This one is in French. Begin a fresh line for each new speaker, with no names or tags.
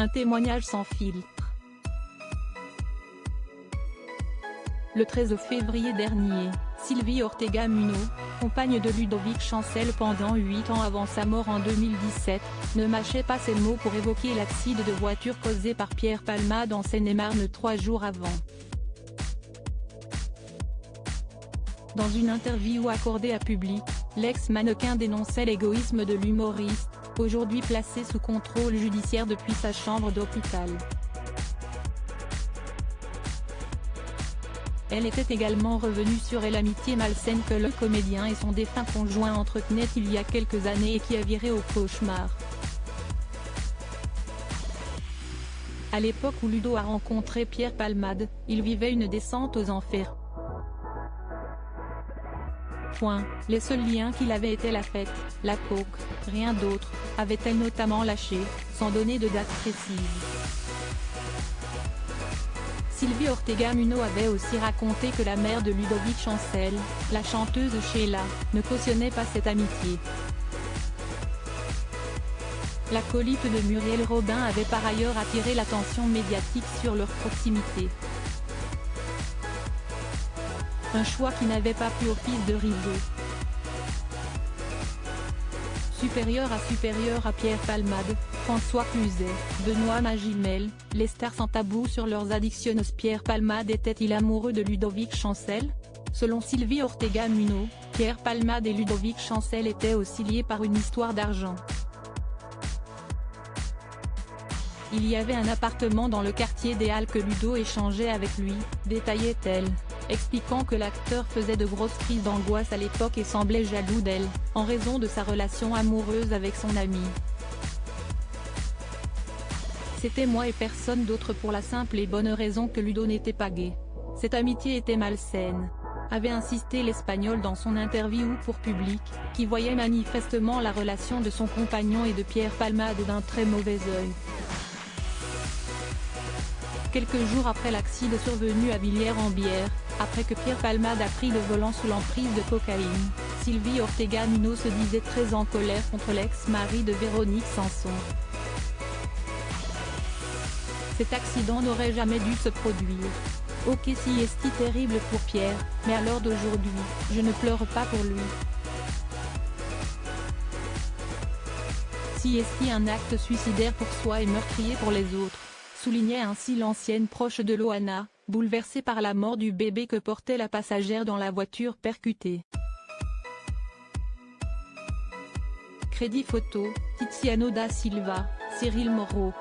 Un témoignage sans filtre. Le 13 février dernier, Sylvie Ortega Munoz, compagne de Ludovic Chancel pendant 8 ans avant sa mort en 2017, ne mâchait pas ses mots pour évoquer l'accident de voiture causé par Pierre Palmade en Seine-et-Marne 3 jours avant. Dans une interview accordée à Public, l'ex-mannequin dénonçait l'égoïsme de l'humoriste, aujourd'hui placé sous contrôle judiciaire depuis sa chambre d'hôpital. Elle était également revenue sur l'amitié malsaine que le comédien et son défunt conjoint entretenaient il y a quelques années et qui a viré au cauchemar. À l'époque où Ludo a rencontré Pierre Palmade, il vivait une descente aux enfers. Les seuls liens qu'il avait étaient la fête, la coke, rien d'autre, avait-elle notamment lâché, sans donner de date précise. Sylvie Ortega Munoz avait aussi raconté que la mère de Ludovic Chancel, la chanteuse Sheila, ne cautionnait pas cette amitié. L'acolyte de Muriel Robin avait par ailleurs attiré l'attention médiatique sur leur proximité. Un choix qui n'avait pas plu au fils de Rizzo. Supérieur à Pierre Palmade, François Cluzet, Benoît Magimel, les stars sans tabou sur leurs addictions. Pierre Palmade était-il amoureux de Ludovic Chancel? Selon Sylvie Ortega Munoz, Pierre Palmade et Ludovic Chancel étaient aussi liés par une histoire d'argent. Il y avait un appartement dans le quartier des Halles que Ludo échangeait avec lui, détaillait-elle, expliquant que l'acteur faisait de grosses crises d'angoisse à l'époque et semblait jaloux d'elle, en raison de sa relation amoureuse avec son ami. C'était moi et personne d'autre pour la simple et bonne raison que Ludo n'était pas gay. Cette amitié était malsaine, avait insisté l'Espagnol dans son interview pour Public, qui voyait manifestement la relation de son compagnon et de Pierre Palmade d'un très mauvais œil. Quelques jours après l'accident survenu à Villiers-en-Bière, après que Pierre Palmade a pris le volant sous l'emprise de cocaïne, Sylvie Ortega Munoz se disait très en colère contre l'ex-mari de Véronique Sanson. Cet accident n'aurait jamais dû se produire. Ok, si est terrible pour Pierre, mais à l'heure d'aujourd'hui, je ne pleure pas pour lui. Si est un acte suicidaire pour soi et meurtrier pour les autres, soulignait ainsi l'ancienne proche de Loana, bouleversée par la mort du bébé que portait la passagère dans la voiture percutée. Crédit photo, Tiziano da Silva, Cyril Moreau.